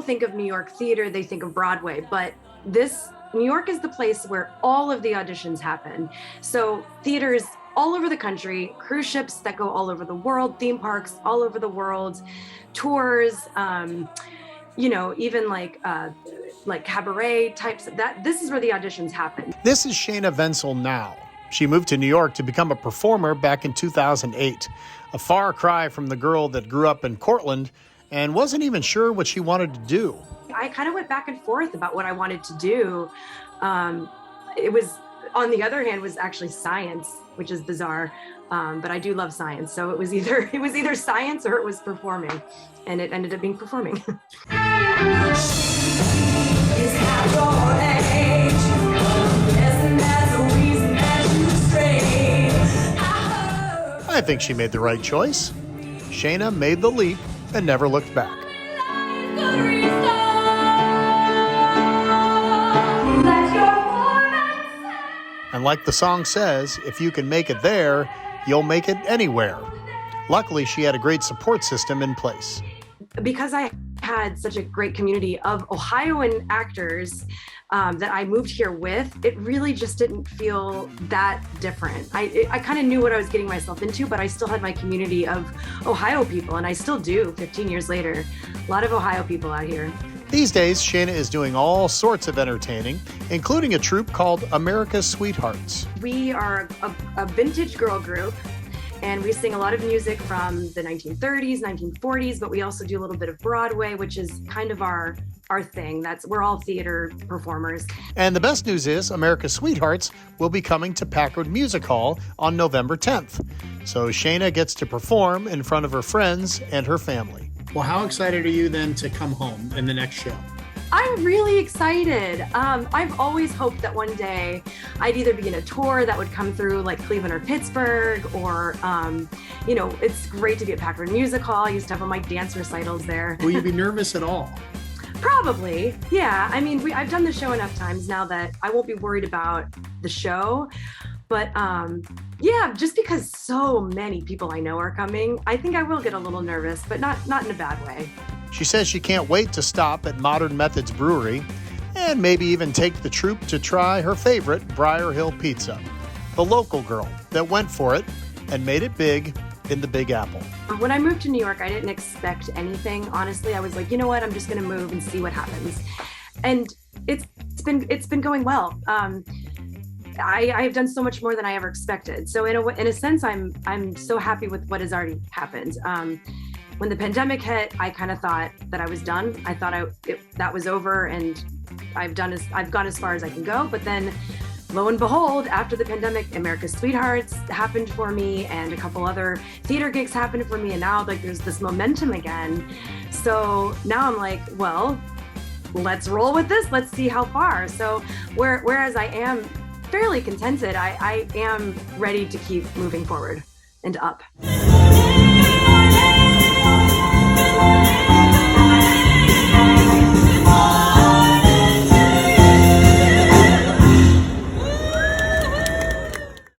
people think of New York theater, they think of Broadway, but New York is the place where all of the auditions happen. So theaters all over the country, cruise ships that go all over the world, theme parks all over the world, tours, even like cabaret types. This is where the auditions happen. This is Shaina Vencel now. She moved to New York to become a performer back in 2008, a far cry from the girl that grew up in Cortland and wasn't even sure what she wanted to do. I kind of went back and forth about what I wanted to do. It was, on the other hand, was actually science, which is bizarre. But I do love science. So it was either science or it was performing. And it ended up being performing. I think she made the right choice. Shaina made the leap and never looked back. And like the song says, if you can make it there, you'll make it anywhere. Luckily, she had a great support system in place. Because I had such a great community of Ohioan actors that I moved here with, it really just didn't feel that different. I kind of knew what I was getting myself into, but I still had my community of Ohio people, and I still do 15 years later. A lot of Ohio people out here. These days, Shaina is doing all sorts of entertaining, including a troupe called America's Sweethearts. We are a vintage girl group, and we sing a lot of music from the 1930s, 1940s, but we also do a little bit of Broadway, which is kind of our thing. We're all theater performers. And the best news is America's Sweethearts will be coming to Packard Music Hall on November 10th. So Shaina gets to perform in front of her friends and her family. Well, how excited are you then to come home in the next show? I'm really excited. I've always hoped that one day I'd either be in a tour that would come through like Cleveland or Pittsburgh, or, it's great to be at Packard Music Hall. I used to have all my dance recitals there. Will you be nervous at all? Probably, yeah. I mean, I've done the show enough times now that I won't be worried about the show. But just because so many people I know are coming, I think I will get a little nervous, but not in a bad way. She says she can't wait to stop at Modern Methods Brewery and maybe even take the troupe to try her favorite Briar Hill pizza, the local girl that went for it and made it big in the Big Apple. When I moved to New York, I didn't expect anything. Honestly, I was like, you know what? I'm just going to move and see what happens. And it's been going well. I've done so much more than I ever expected. So in a sense, I'm so happy with what has already happened. When the pandemic hit, I kind of thought that I was done. I thought that was over, and I've gone as far as I can go. But then, lo and behold, after the pandemic, America's Sweethearts happened for me, and a couple other theater gigs happened for me, and now there's this momentum again. So now I'm like, well, let's roll with this. Let's see how far. So whereas I am fairly contented, I am ready to keep moving forward and up.